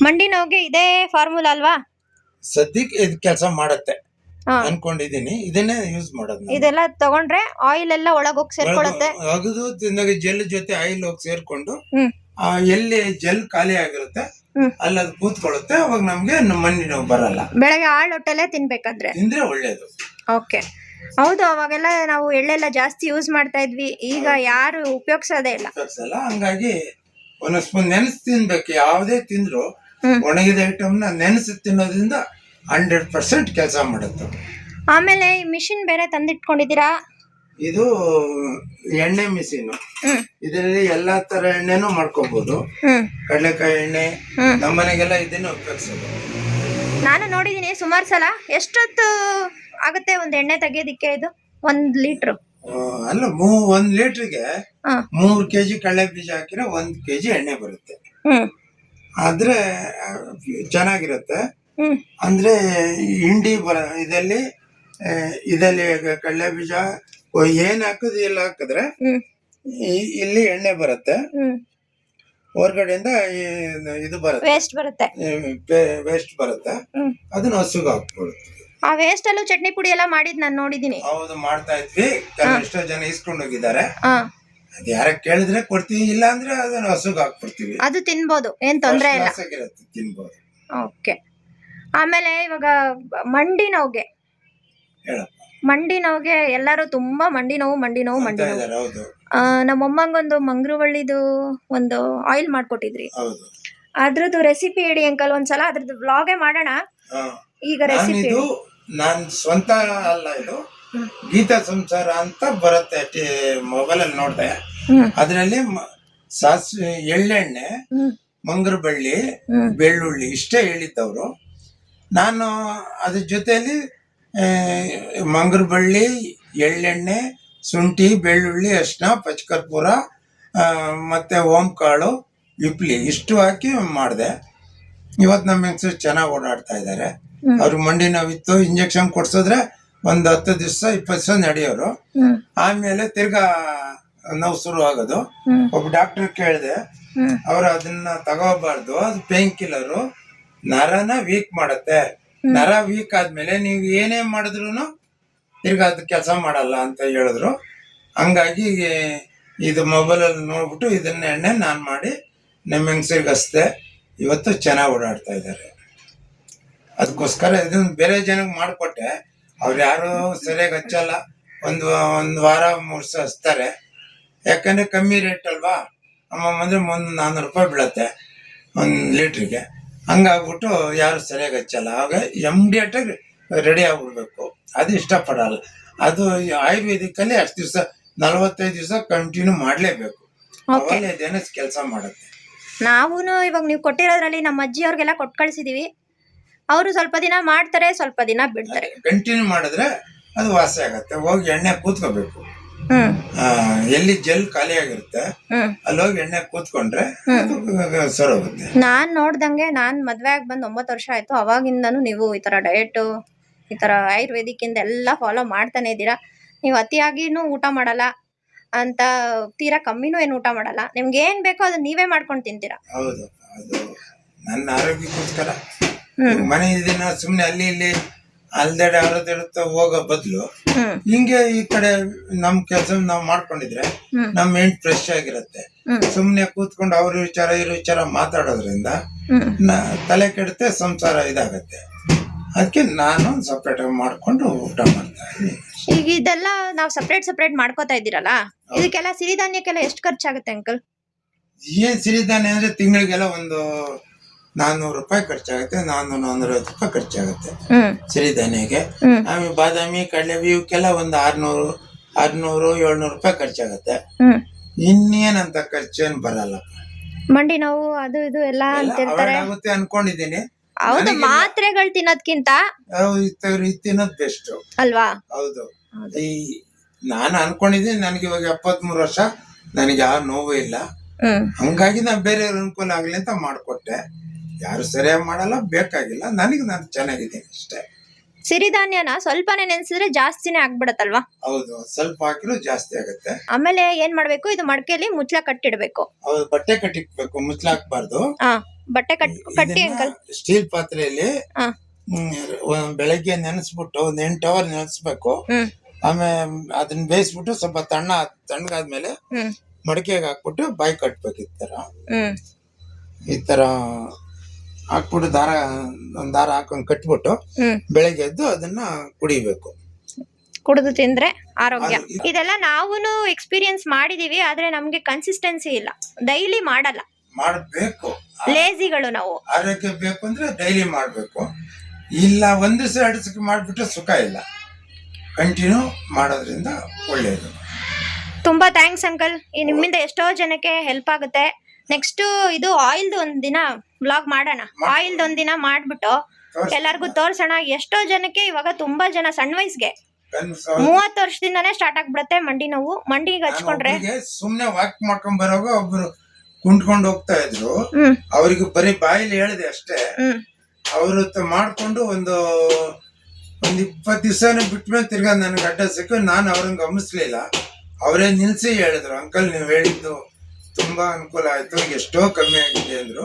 ಮಂಡಿ ನೋವಿಗೆ ಇದೇ ಫಾರ್ಮುಲಾ ಅಲ್ವಾ? ಸದ್ಯಕ್ಕೆ ಇದು ಕೆಲಸ ಮಾಡತ್ತೆ ಅನ್ಕೊಂಡಿದೀನಿ, ಇದನ್ನೇ ಯೂಸ್ ಮಾಡೋದು. ಇದೆಲ್ಲ ತಗೊಂಡ್ರೆ ಆಯಿಲ್ ಎಲ್ಲ ಒಳಗೋಗಿ ಸೇರ್ಕೊಳ್ಳುತ್ತೆ. ಅಗದು ತಿಂದಾಗ ಜೆಲ್ ಜೊತೆ ಆಯಿಲ್ ಹೋಗಿ ಸೇರ್ಕೊಂಡು ಎಲ್ಲಿ ಜೆಲ್ ಖಾಲಿ ಆಗಿರುತ್ತೆ ಅಲ್ಲಿ ಅದು ಕೂತ್ಕೊಳ್ಳುತ್ತೆ. ಅವಾಗ ನಮ್ಗೆ ಮಂಡಿ ನೋವು ಬರಲ್ಲ. ಬೆಳಗ್ಗೆ ಆಳ್ ಹೊಟ್ಟೆಲೆ ತಿನ್ಬೇಕಾದ್ರೆ ತಿಂದ್ರೆ ಒಳ್ಳೇದು. ಹೌದು, ಅವಾಗೆಲ್ಲ ನಾವು ಎಳ್ಳೆಲ್ಲ ಜಾಸ್ತಿ ಯೂಸ್ ಮಾಡ್ತಾ ಇದ್ವಿ, ಈಗ ಯಾರು ಉಪಯೋಗಿಸೋದೇ ಇಲ್ಲ. ಹಂಗಾಗಿ 1 ಸ್ಪೂನ್ ನೆನೆಸಿ ತಿನ್ಬೇಕು. ಯಾವುದೇ ತಿಂದ್ರು ಒಣಗಿದ ಐಟಮ್ನ ನೆನೆಸಿ ತಿನ್ನೋದ್ರಿಂದ 100% ಕೆಲಸ ಮಾಡುತ್ತೆ. ಆಮೇಲೆ ಈ ಮಿಷಿನ್ ಬೇರೆ ತಂದಿಟ್ಕೊಂಡಿದ್ದೀರಾ? ಇದು ಎಣ್ಣೆ ಮಿಷಿನ್. ಹ್ಮ್ ಇದರಲ್ಲಿ ಎಲ್ಲಾ ತರ ಎಣ್ಣೆನೂ ಮಾಡ್ಕೋಬಹುದು. ಹ್ಮ್ ಕಡಲೆಕಾಯಿ ಎಣ್ಣೆ ಹ್ಮ್ ನಮ್ಮನೆಗೆಲ್ಲ ಇದನ್ನ ಉಪಯೋಗಿಸೋದು. ನಾನು ನೋಡಿದೀನಿ ಸುಮಾರು ಸಲ. ಎಷ್ಟೊತ್ತು ಆಗುತ್ತೆ ಒಂದ್ ಎಣ್ಣೆ ತೆಗಿಯೋದಿಕ್ಕೆ ಇದು 1 ಲೀಟ್ರು? ಅಲ್ಲ 1 ಲೀಟರ್ಗೆ ಹಾ 3 ಕೆಜಿ ಕಡಲೆ ಬೀಜ ಹಾಕಿದ್ರೆ 1 ಕೆಜಿ ಎಣ್ಣೆ ಬರುತ್ತೆ. ಹ್ಮ್ ಆದ್ರೆ ಚೆನ್ನಾಗಿರುತ್ತೆ. ಹ್ಮ್ ಅಂದ್ರೆ ಹಿಂಡಿ ಇದರಲ್ಲಿ ಕಡಲೆ ಬೀಜ ಏನ್ ಹಾಕುದು ಇಲ್ಲ ಹಾಕಿದ್ರೆ ಹ್ಮ್ ಇಲ್ಲಿ ಎಣ್ಣೆ ಬರುತ್ತೆ. ಹ್ಮ್ ಹೊರಗಡೆಯಿಂದ ಇದು ಬರುತ್ತೆ, ವೇಸ್ಟ್ ಬರುತ್ತೆ. ವೇಸ್ಟ್ ಬರುತ್ತೆ. ಹ್ಮ್ ಅದನ್ನ ಹಸುಗೆ ಹಾಕ್ಬಿಡುತ್ತೆ. ಆ ವೇಸ್ಟ್ ಅಲ್ಲೂ ಚಟ್ನಿ ಪುಡಿ ಎಲ್ಲ ಮಾಡಿದ್ ನಾನು ನೋಡಿದೀನಿ. ಹೌದು, ಮಾಡ್ತಾ ಇದ್ವಿ. ಎಷ್ಟೋ ಜನ ಇಸ್ಕೊಂಡು ಹೋಗಿದ್ದಾರೆ. ಹಾ ಅದ್ ಯಾರ ಕೇಳಿದ್ರೆ ಕೊಡ್ತೀವಿ, ಇಲ್ಲ ಅಂದ್ರೆ ಅದನ್ನ ಹಸುಗೆ ಹಾಕ್ಬಿಡ್ತೀವಿ. ಅದು ತಿನ್ಬೋದು, ಏನ್ ತೊಂದ್ರೆ ಇಲ್ಲ. ಆಗಿರುತ್ತೆ, ತಿನ್ಬೋದು. ಓಕೆ. ಆಮೇಲೆ ಇವಾಗ ಮಂಡಿ ನೋವ್ಗೆ ಹೇಳಪ್ಪ. ಮಂಡಿ ನೋವ್ಗೆ ಎಲ್ಲರೂ ತುಂಬಾ ಮಂಡಿ ನೋವು ಅಂತ ಇದ್ದಾರೆ. ಹೌದು ನಮ್ಮಮ್ಮಂಗೊಂದು ಮಂಗ್ರುವಳ್ಳಿದು ಒಂದು ಆಯಿಲ್ ಮಾಡ್ಕೊಟ್ಟಿದ್ರಿ. ಹೌದು. ಅದ್ರದ್ದು ರೆಸಿಪಿ ಹೇಳಿ ಅಂಕಲ್. ಒಂದ್ಸಲ ಅದ್ರದ್ದು ವ್ಲಾಗೇ ಮಾಡೋಣ. ಈಗ ರೆಸಿಪಿ ಇದು ನಾನ್ ಸ್ವಂತ ಅಲ್ಲ, ಇದು ಗೀತಾ ಸಂಸಾರ ಅಂತ ಬರುತ್ತೆ, ಮೊಬೈಲ್ ಅಲ್ಲಿ ನೋಡ್ದೆ. ಅದ್ರಲ್ಲಿ ಸಾಸಿವೆ, ಎಳ್ಳೆಣ್ಣೆ, ಮಂಗ್ರು ಬಳ್ಳಿ, ಬೆಳ್ಳುಳ್ಳಿ ಇಷ್ಟೇ ಹೇಳಿದ್ದವ್ರು. ನಾನು ಅದ್ರ ಜೊತೆಯಲ್ಲಿ ಮಂಗ್ರು ಬಳ್ಳಿ, ಎಳ್ಳೆಣ್ಣೆ, ಶುಂಠಿ, ಬೆಳ್ಳುಳ್ಳಿ, ಅರಿಶಿನ, ಪಚ್ಚಕರ್ಪೂರ, ಮತ್ತೆ ಓಂಕಾಳು, ವಿಪ್ಲಿ ಇಷ್ಟು ಹಾಕಿ ಮಾಡಿದೆ. ಇವತ್ತು ನಮ್ಮ ಹೆಂಗಸರು ಚೆನ್ನಾಗಿ ಓಡಾಡ್ತಾ ಇದ್ದಾರೆ. ಅವ್ರ ಮಂಡಿ ನೋವಿತ್ತು, ಇಂಜೆಕ್ಷನ್ ಕೊಡ್ಸಿದ್ರೆ ಒಂದು 10 ದಿವಸ 20 ದಿವಸ ನಡೆಯೋರು. ಆಮೇಲೆ ತಿರ್ಗಾ ನೋವು ಶುರು ಆಗೋದು. ಒಬ್ಬ ಡಾಕ್ಟರ್ ಕೇಳಿದೆ, ಅವ್ರು ಅದನ್ನ ತಗೋಬಾರ್ದು, ಅದು ಪೇನ್ ಕಿಲ್ಲರು, ನರನ ವೀಕ್ ಮಾಡುತ್ತೆ. ನರ ವೀಕ್ ಆದ್ಮೇಲೆ ನೀವು ಏನೇ ಮಾಡಿದ್ರು ತಿರ್ಗಾ ಅದು ಕೆಲಸ ಮಾಡಲ್ಲ ಅಂತ ಹೇಳಿದ್ರು. ಹಂಗಾಗಿ ಇದು ಮೊಬೈಲಲ್ಲಿ ನೋಡ್ಬಿಟ್ಟು ಇದನ್ನ ಎಣ್ಣೆ ನಾನು ಮಾಡಿ ನಮ್ಮ ಹೆಂಗಸರಿಗೆ ಹಚ್ದೆ. ಇವತ್ತು ಚೆನ್ನಾಗಿ ಓಡಾಡ್ತಾ ಇದ್ದಾರೆ. ಅದಕ್ಕೋಸ್ಕರ ಇದನ್ನ ಬೇರೆ ಜನಕ್ಕೆ ಮಾಡಿಕೊಟ್ಟೆ. ಅವ್ರು ಯಾರು ಸರಿಯಾಗಿ ಹಚ್ಚಲ್ಲ. ಒಂದು ವಾರ 3 ದಿವಸ ಹಚ್ತಾರೆ. ಯಾಕಂದ್ರೆ ಕಮ್ಮಿ ರೇಟ್ ಅಲ್ವಾ. ಅಂದ್ರೆ 400 ರೂಪಾಯಿ ಬೀಳತ್ತೆ 1 ಲೀಟ್ರಿಗೆ. ಹಂಗಾಗ್ಬಿಟ್ಟು ಯಾರು ಸರಿಯಾಗಿ ಹಚ್ಚಲ್ಲ. ಆಗ ಇಮಿಡಿಯೇಟ್ ಆಗಿ ರೆಡಿ ಆಗ್ಬಿಡ್ಬೇಕು. ಅದು ಇಷ್ಟಪಡಲ್ಲ. ಅದು ಆಯುರ್ವೇದಿಕಲ್ಲಿ ಅಷ್ಟು ದಿವಸ 45 ದಿವಸ ಕಂಟಿನ್ಯೂ ಮಾಡಲೇಬೇಕು. ಅವಾಗ ಇದೇನ ಕೆಲಸ ಮಾಡುತ್ತೆ. ನಾವು ಇವಾಗ ನೀವು ಕೊಟ್ಟಿರೋದ್ರಲ್ಲಿ ನಮ್ಮ ಅಜ್ಜಿ ಅವ್ರಿಗೆಲ್ಲ ಕೊಟ್ಟು ಕಳ್ಸಿದೀವಿ. ಅವರು ಸ್ವಲ್ಪ ದಿನ ಮಾಡ್ತಾರೆ, ಸ್ವಲ್ಪ ದಿನ ಬಿಡ್ತಾರೆ. ಕಂಟಿನ್ಯೂ ಮಾಡಿದ್ರೆ ಅದು ವಾಸಿ ಆಗತ್ತೆ. ಹೋಗಿ ಎಣ್ಣೆ ಕೂತ್ಕೋಬೇಕು. ಎಲ್ಲಿ ಜೆಲ್ ಖಾಲಿ ಆಗಿರುತ್ತೆ ಅಲ್ಲಿ ಹೋಗಿ ಎಣ್ಣೆ ಕೂತ್ಕೊಂಡ್ರೆ ಸರೋಗುತ್ತೆ. ನಾನ್ ನೋಡ್ದಂಗೆ ನಾನ್ ಮದ್ವೆ ಆಗಿ ಬಂದ್ 9 ವರ್ಷ ಆಯ್ತು. ಅವಾಗಿಂದನು ನೀವು ಈ ತರ ಡಯಟ್, ಈ ತರ ಆಯುರ್ವೇದಿಕ್ ಇಂದ ಎಲ್ಲ ಫಾಲೋ ಮಾಡ್ತಾನೆ ಇದ್ದೀರಾ. ನೀವು ಅತಿಯಾಗಿನೂ ಊಟ ಮಾಡಲ್ಲ ಅಂತ, ತೀರಾ ಕಮ್ಮಿನೂ ಏನು ಊಟ ಮಾಡಲ್ಲ. ನಿಮ್ಗೆ ಏನ್ ಬೇಕೋ ಅದನ್ನ ನೀವೇ ಮಾಡ್ಕೊಂಡು ತಿಂತೀರಾ. ಹೌದು, ಅದು ನನ್ನ ಆರೋಗ್ಯಕ್ಕೋಸ್ಕರ. ಮನೆ ದಿನ ಸುಮ್ನೆ ಅಲ್ಲಿ ಇಲ್ಲಿ ಅಲ್ದೆಡೆ ಹೊರದಿಡುತ್ತ ಹೋಗೋ ಬದಲು ಹಿಂಗೆ ಈ ಕಡೆ ನಮ್ ಕೆಲಸ ನಾವ್ ಮಾಡ್ಕೊಂಡಿದ್ರೆ ನಮ್ ಮೈಂಡ್ ಫ್ರೆಶ್ ಆಗಿರುತ್ತೆ. ಸುಮ್ನೆ ಕೂತ್ಕೊಂಡು ಅವ್ರ ವಿಚಾರ ಇವ್ರ ವಿಚಾರ ಮಾತಾಡೋದ್ರಿಂದ ತಲೆ ಕೆಡುತ್ತೆ, ಸಂಸಾರ ಇದಾಗತ್ತೆ. ಅದಕ್ಕೆ ನಾನು ಸಪ್ರೇಟ್ ಆಗಿ ಮಾಡ್ಕೊಂಡು ಊಟ ಮಾಡ್ತಾ ಇದ್ದೀನಿ. ಈಗ ಇದೆಲ್ಲ ನಾವು ಸಪ್ರೇಟ್ ಮಾಡ್ಕೋತಾ ಇದ್ದೀರಲ್ಲ, ಇದಕ್ಕೆಲ್ಲ ಸಿರಿಧಾನ್ಯಕ್ಕೆಲ್ಲ ಎಷ್ಟು ಖರ್ಚಾಗುತ್ತೆ ಅಂಕಲ್? ಏನ್ ಸಿರಿಧಾನ್ಯ ಅಂದ್ರೆ ತಿಂಗಳಿಗೆಲ್ಲ ಒಂದು 400 ರೂಪಾಯಿ ಖರ್ಚಾಗುತ್ತೆ. 450 ರೂಪಾಯಿ ಖರ್ಚಾಗುತ್ತೆ ಸಿರಿಧಾನ್ಯಕ್ಕೆ. ಆಮೇಲೆ ಬಾದಾಮಿ, ಕಡಲೆ ಇವಕ್ಕೆಲ್ಲ ಒಂದು 600-700 ರೂಪಾಯಿ ಖರ್ಚಾಗುತ್ತೆ. ಇನ್ನೇನಂತ ಖರ್ಚೇನ್ ಬರಲ್ಲ. ಮಂಡಿ ನೋವು ಅದು ಇದು ಎಲ್ಲ ಅಂತಿರ್ತಾರೆ. ಆಗುತ್ತೆ ಅನ್ಕೊಂಡಿದ್ದೀನಿ. ಹೌದು, ಮಾತ್ರೆಗಳು ತಿನ್ನೋದ್ಕಿಂತ ತಿನ್ನೋದ್ ಬೆಸ್ಟ್ ಅಲ್ವಾ? ಹೌದು. ನಾನು ಅನ್ಕೊಂಡಿದ್ದೀನಿ, ನನಗೆ ಇವಾಗ 73 ವರ್ಷ, ನನಗೆ ಯಾವ ನೋವು ಇಲ್ಲ. ಹಂಗಾಗಿ ನಾನು ಬೇರೆಯವ್ರ ಅನುಕೂಲ ಆಗ್ಲಿ ಅಂತ ಮಾಡ್ಕೊಟ್ಟೆ. ಯಾರು ಸರಿಯಾಗಿ ಮಾಡಲ್ಲ, ಬೇಕಾಗಿಲ್ಲ. ನಾನು ಚೆನ್ನಾಗಿದ್ದೀನಿ ಅಷ್ಟೇ. ಸಿರಿಧಾನ್ಯನ ಸ್ವಲ್ಪನೇ ನೆನ್ಸಿದ್ರೆ ಜಾಸ್ತಿನೇ ಆಗ್ಬಿಡತ್ತಲ್ವಾ? ಹೌದು, ಸ್ವಲ್ಪ ಹಾಕಿದ್ರು ಜಾಸ್ತಿ ಆಗುತ್ತೆ. ಆಮೇಲೆ ಏನ್ ಮಾಡ್ಬೇಕು, ಇದು ಮಡಕೆಯಲ್ಲಿ ಮುಚ್ಚಳ ಕಟ್ಟಿಡ್ಬೇಕು. ಹೌದು, ಬಟ್ಟೆ ಕಟ್ಟಿಕ್ಬೇಕು, ಮುಚ್ಚಳ ಹಾಕ್ಬಾರ್ದು. ಬಟ್ಟೆ ಕಟ್ಟಿ ಅಂಕಲ್. ಸ್ಟೀಲ್ ಪಾತ್ರೆಯಲ್ಲಿ ಬೆಳಗ್ಗೆ ನೆನೆಸ್ಬಿಟ್ಟು 1 8 ಅವರ್ ನೆನೆಸ್ಬೇಕು. ಆಮೇಲೆ ಅದನ್ನ ಬೇಯಿಸ್ಬಿಟ್ಟು ಸ್ವಲ್ಪ ತಣ್ಣಗಾದ್ಮೇಲೆ ಮಡಕೆಗೆ ಹಾಕ್ಬಿಟ್ಟು ಬಾಯಿ ಕಟ್ಬೇಕು. ಈ ತರ ಹಾಕ್ಬಿಟ್ಟು ಒಂದ್ ದಾರ ಹಾಕೊಂಡ್ ಕಟ್ಬಿಟ್ಟು ಬೆಳಗ್ಗೆ ಎದ್ದು ಅದನ್ನ ಕುಡಿಬೇಕು. ಕುಡಿದು ತಿಂದ್ರೆ ಆರೋಗ್ಯ. ಇದೆಲ್ಲ ನಾವೂನು ಎಕ್ಸ್ಪೀರಿಯನ್ಸ್ ಮಾಡಿದೀವಿ, ಆದ್ರೆ ನಮ್ಗೆ ಕನ್ಸಿಸ್ಟೆನ್ಸಿ ಇಲ್ಲ. ಡೈಲಿ ಮಾಡಲ್ಲ. ಮಾಡ್ಬೇಕು. ಲೇಜಿಗಳು ನಾವು. ಆರೋಗ್ಯ ಬೇಕು ಅಂದ್ರೆ ಡೈಲಿ ಮಾಡ್ಬೇಕು. ಇಲ್ಲ 1 ದಿವಸ 2 ದಿವಸಕ್ಕೆ ಮಾಡ್ಬಿಟ್ರೆ ಸುಖ ಇಲ್ಲ. ಕಂಟಿನ್ಯೂ ಮಾಡೋದ್ರಿಂದ ಒಳ್ಳೆಯದು. ತುಂಬಾ ಥ್ಯಾಂಕ್ಸ್ ಅಂಕಲ್. ಈ ನಿಮ್ಮಿಂದ ಎಷ್ಟೋ ಜನಕ್ಕೆ ಹೆಲ್ಪ್ ಆಗುತ್ತೆ. ನೆಕ್ಸ್ಟ್ ಇದು ಆಯಿಲ್ದು ಒಂದಿನ ಬ್ಲಾಗ್ ಮಾಡೋಣ. ಆಯಿಲ್ದು ಒಂದಿನ ಮಾಡ್ಬಿಟ್ಟು ಎಲ್ಲರಿಗೂ ತೋರ್ಸೋಣ. ಎಷ್ಟೋ ಜನಕ್ಕೆ ಇವಾಗ ತುಂಬಾ ಜನ ಸಣ್ಣ ವಯಸ್ಸಿಗೆ 30 ವರ್ಷದಿಂದಾನೇ ಸ್ಟಾರ್ಟ್ ಆಗ್ಬಿಡತ್ತೆ ಮಂಡಿ ನೋವು. ಮಂಡಿಗೆ ಹಚ್ಕೊಂಡ್ರೆ ಸುಮ್ನೆ ವಾಕ್ ಮಾಡ್ಕೊಂಡ್ ಬರೋವಾಗ ಒಬ್ರು ಕುಂಟ್ಕೊಂಡು ಹೋಗ್ತಾ ಇದ್ರು. ಅವ್ರಿಗೆ ಬರೀ ಬಾಯಿಲಿ ಹೇಳಿದೆ ಅಷ್ಟೇ. ಅವರು ಮಾಡ್ಕೊಂಡು ಒಂದು 20 ದಿವಸನೇ ಬಿಟ್ಮೇಲೆ ತಿರ್ಗಾ ನನ್ಗೆ ಅಡ್ಡ ಸಿಕ್ಕು. ನಾನು ಅವ್ರನ್ನ ಗಮನಿಸ್ಲಿಲ್ಲ. ಅವರೇ ನಿಲ್ಸಿ ಹೇಳಿದ್ರು, ಅಂಕಲ್ ನೀವು ಹೇಳಿದ್ದು ತುಂಬಾ ಅನುಕೂಲ ಆಯ್ತು, ಎಷ್ಟೋ ಕಮ್ಮಿ ಆಗಿದೆ ಅಂದ್ರು.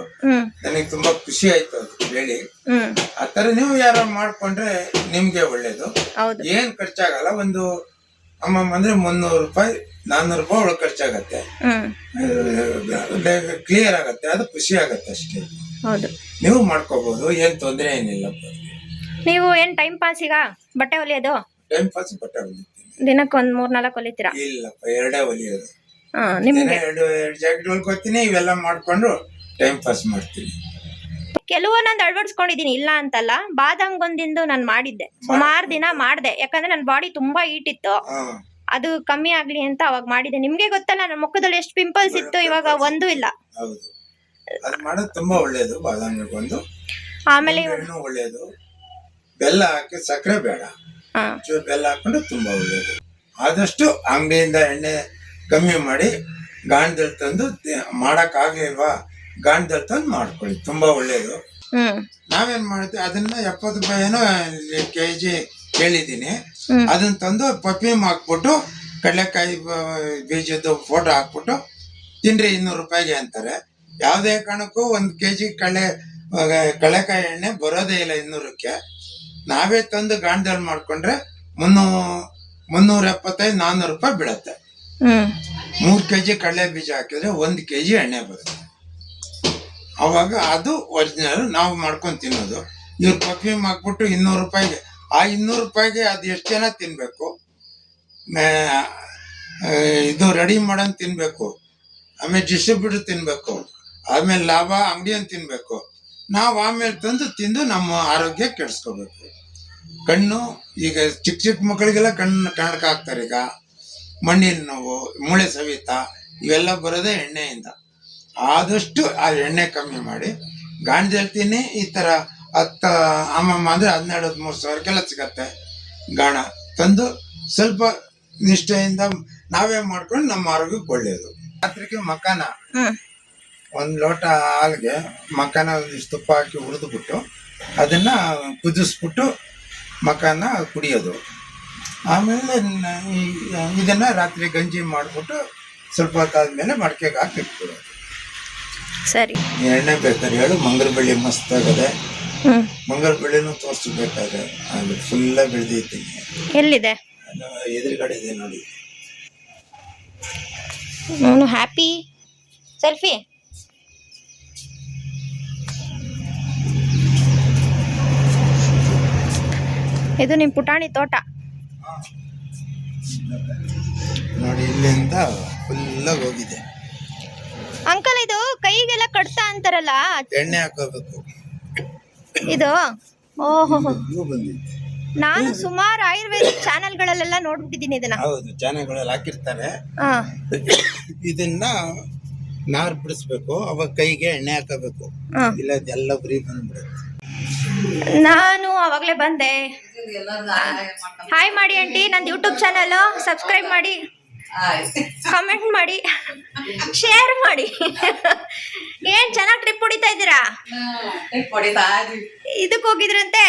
ನನಗೆ ತುಂಬಾ ಖುಷಿ ಆಯ್ತು ಅದು ಹೇಳಿ. ಆತರ ನೀವು ಯಾರು ಮಾಡ್ಕೊಂಡ್ರೆ ನಿಮ್ಗೆ ಒಳ್ಳೇದು. ಏನ್ ಖರ್ಚಾಗಲ್ಲ. ಒಂದು ಅಮ್ಮಮ್ಮ ಅಂದ್ರೆ 300 ರೂಪಾಯಿ 400 ರೂಪಾಯಿ ಒಳಗೆ ಖರ್ಚಾಗತ್ತೆ. ಕ್ಲಿಯರ್ ಆಗತ್ತೆ, ಅದು ಖುಷಿ ಆಗತ್ತೆ ಅಷ್ಟೇ. ನೀವು ಮಾಡ್ಕೋಬಹುದು, ಏನ್ ತೊಂದ್ರೆ ಏನಿಲ್ಲ. ನೀವು ಏನ್ ಟೈಮ್ ಪಾಸಿಗ ಬಟ್ಟೆ ಹೊಲಿಯೋದು? ಟೈಮ್ ಪಾಸ್ ಬಟ್ಟೆ ಹೊಲಿತೀನಿ. ದಿನಕ್ಕೆ 3-4 ಹೊಲಿತೀರಾ? ಇಲ್ಲಪ್ಪ, 2 ಹೊಲಿಯೋದು. ನಿಮ್ಗೆ 2 ಜಾಕೆಟ್ ಹೊಲ್ಕೋತೀನಿ. ಇವೆಲ್ಲ ಮಾಡ್ಕೊಂಡು ಟೈಮ್ ಪಾಸ್ ಮಾಡ್ತೀನಿ. ಕೆಲವೊಂದೊಂದು ಅಳವಡಿಸ್ಕೊಂಡಿದೀನಿ, ಇಲ್ಲ ಅಂತಲ್ಲ. ಬಾದಾಮ್ ಗೊಂದಿಂದು ನಾನು ಮಾಡಿದ್ದೆ, ಸುಮಾರು ದಿನ ಮಾಡಿದೆ. ಯಾಕಂದ್ರೆ ನನ್ನ ಬಾಡಿ ತುಂಬಾ ಹೀಟ್ ಇತ್ತು, ಅದು ಕಮ್ಮಿ ಆಗ್ಲಿ ಅಂತ ಅವಾಗ ಮಾಡಿದೆ. ನಿಮ್ಗೆ ಗೊತ್ತಲ್ಲ ನನ್ನ ಮುಖದಲ್ಲಿ ಎಷ್ಟು ಪಿಂಪಲ್ಸ್ ಇತ್ತು, ಇವಾಗ ಒಂದೂ ಇಲ್ಲ. ಹೌದು, ಅದು ಮಾಡೋದು ತುಂಬಾ ಒಳ್ಳೇದು. ಬಾದಾಮ್ ಗೊಂದು ಆಮೇಲೆ ಒಳ್ಳೇದು. ಬೆಲ್ಲ ಹಾಕಿ, ಸಕ್ಕರೆ ಬೇಡ, ಬೆಲ್ಲ ಹಾಕೊಂಡು ತುಂಬಾ ಒಳ್ಳೇದು. ಆದಷ್ಟು ಅಂಗಡಿಯಿಂದ ಎಣ್ಣೆ ಕಮ್ಮಿ ಮಾಡಿ ಗಾಣದಲ್ಲಿ ತಂದು ಮಾಡಕ್ ಆಗ್ಲಿಲ್ವಾ, ಗಾಣದಲ್ಲಿ ತಂದು ಮಾಡ್ಕೊಳ್ಳಿ, ತುಂಬಾ ಒಳ್ಳೇದು. ನಾವೇನ್ ಮಾಡ್ತೀವಿ, ಅದನ್ನ 70 ರೂಪಾಯಿನೋ ಕೆಜಿ ಕೇಳಿದೀನಿ. ಅದನ್ನ ತಂದು ಪಪ್ಪಿಮ್ ಹಾಕ್ಬಿಟ್ಟು ಕಡಲೆಕಾಯಿ ಬೀಜದ ಫೋಟೋ ಹಾಕ್ಬಿಟ್ಟು ತಿನ್ರಿ 200 ರೂಪಾಯಿಗೆ ಅಂತಾರೆ. ಯಾವುದೇ ಕಾರಣಕ್ಕೂ 1 ಕೆಜಿ ಕಡಲೆಕಾಯಿ ಎಣ್ಣೆ ಬರೋದೇ ಇಲ್ಲ 200ಕ್ಕೆ. ನಾವೇ ತಂದು ಗಾಣದಲ್ಲಿ ಮಾಡ್ಕೊಂಡ್ರೆ 375-400 ರೂಪಾಯಿ ಬೀಳತ್ತೆ. 3 ಕೆಜಿ ಕಡಲೆ ಬೀಜ ಹಾಕಿದ್ರೆ 1 ಕೆಜಿ ಎಣ್ಣೆ ಬರುತ್ತೆ. ಅವಾಗ ಅದು ಒರಿಜಿನಲ್ ನಾವು ಮಾಡ್ಕೊಂಡು ತಿನ್ನೋದು. ಇವ್ರು ಪರ್ಫ್ಯೂಮ್ ಹಾಕ್ಬಿಟ್ಟು 200 ರೂಪಾಯಿಗೆ, ಆ 200 ರೂಪಾಯಿಗೆ ಅದು ಎಷ್ಟು ಜನ ತಿನ್ಬೇಕು? ಇದು ರೆಡಿ ಮಾಡೋನ್ ತಿನ್ಬೇಕು, ಆಮೇಲೆ ಡಿಸ್ಟ್ರಿಬ್ಯೂಟರ್ ತಿನ್ಬೇಕು, ಆಮೇಲೆ ಲಾಭ ಅಂಗಡಿಯನ್ನು ತಿನ್ಬೇಕು. ನಾವು ಆಮೇಲೆ ತಂದು ತಿಂದು ನಮ್ಮ ಆರೋಗ್ಯ ಕೆಡಿಸ್ಕೋಬೇಕು. ಕಣ್ಣು ಈಗ ಚಿಕ್ಕ ಮಕ್ಕಳಿಗೆಲ್ಲ ಕನ್ನಡಕ ಹಾಕ್ತಾರೆ. ಈಗ ಮಣ್ಣಿನ ನೋವು, ಮೂಳೆ ಸವಿತ, ಇವೆಲ್ಲ ಬರೋದೇ ಎಣ್ಣೆಯಿಂದ. ಆದಷ್ಟು ಆ ಎಣ್ಣೆ ಕಮ್ಮಿ ಮಾಡಿ ಗಾಣದಲ್ಲಿ ತಿನ್ನಿ. ಈ ಥರ 10 ಅಮ್ಮಮ್ಮ ಅಂದರೆ 12-13 ಸಾವಿರಕ್ಕೆಲ್ಲ ಸಿಗತ್ತೆ. ಗಾಣ ತಂದು ಸ್ವಲ್ಪ ನಿಷ್ಠೆಯಿಂದ ನಾವೇ ಮಾಡ್ಕೊಂಡು ನಮ್ಮ ಆರೋಗ್ಯಕ್ಕೆ ಒಳ್ಳೆಯದು. ರಾತ್ರಿಗೆ ಮಕಾನ 1 ಲೋಟ ಹಾಲಿಗೆ ಮಕಾನ ಒಂದಿಷ್ಟು ತುಪ್ಪ ಹಾಕಿ ಹುರಿದ್ಬಿಟ್ಟು ಅದನ್ನ ಕುದಿಸ್ಬಿಟ್ಟು ಮಕಾನ ಕುಡಿಯೋದು. ಆಮೇಲೆ ಇದನ್ನ ರಾತ್ರಿ ಗಂಜಿ ಮಾಡಿಬಿಟ್ಟು ಸ್ವಲ್ಪ ಹೊತ್ತಾದ್ಮೇಲೆ ಮಡಕೆಗೆ ಹಾಕಿ ಇಟ್ಬಿಡೋದು. ಸರಿ, ಎಣ್ಣೆ ಬೇಕಾದ್ರೆ ಹೇಳು. ಮಂಗಲ ಬಳ್ಳಿ ಮಸ್ತ್ ಆಗದೆ. ಮಂಗಲ ಬಳ್ಳಿನೂ ತೋರಿಸ್ಬೇಕಾದ್ರೆ ಅಲ್ಲಿ ಫುಲ್ಲ ಬೆಳೆದಿದ್ದೀನಿ. ಎಲ್ಲಿದೆ? ಎದುರುಗಡೆ ಇದೆ ನೋಡಿ. ನಾನು ಹ್ಯಾಪಿ ಸೆಲ್ಫಿ. ಇದು ನಿಮ್ಮ ಪುಟಾಣಿ ತೋಟ ನೋಡಿ. ಇಲ್ಲಿಂದ ಫುಲ್ಲಾಗಿ ಹೋಗಿದೆ. ಅಂಕಲ್, ಇದು ಕೈಗೆಲ್ಲ ಕಟ್ತಾ ಅಂತಾರಲ್ಲ, ಎಣ್ಣೆ ಹಾಕೋಬೇಕು ಇದು? ಓಹೋ, ಬಂದಿದೆ. ನಾನು ಸುಮಾರು ಆಯುರ್ವೇದಿಕ್ ಚಾನೆಲ್ಗಳಲ್ಲೆಲ್ಲ ನೋಡ್ಬಿಟ್ಟಿದ್ದೀನಿ ಇದನ್ನ. ಹೌದು, ಚಾನೆಲ್ಗಳಲ್ಲಿ ಹಾಕಿರ್ತಾರೆ. ಇದನ್ನ ನಾರು ಬಿಡಿಸ್ಬೇಕು, ಅವಾಗ ಕೈಗೆ ಎಣ್ಣೆ ಹಾಕಬೇಕು. ಇಲ್ಲ ಎಲ್ಲ ಬರೀ ಬಂದ್ಬಿಡುತ್ತೆ. ನಾನು ಅವಾಗಲೇ ಬಂದೆ. ಹಾಯ್ ಮಾಡಿ ಆಂಟಿ, ನಂದು ಯೂಟ್ಯೂಬ್ ಚಾನಲ್ ಸಬ್ಸ್ಕ್ರೈಬ್ ಮಾಡಿ, ಕಮೆಂಟ್ ಮಾಡಿ, ಶೇರ್ ಮಾಡಿ. ಏನ್ ಚೆನ್ನಾಗಿ ಟ್ರಿಪ್ ಹೊಡಿತಾ ಇದ್ದೀರಾ? ಇದಕ್ಕೆ ಹೋಗಿದ್ರಂತೆ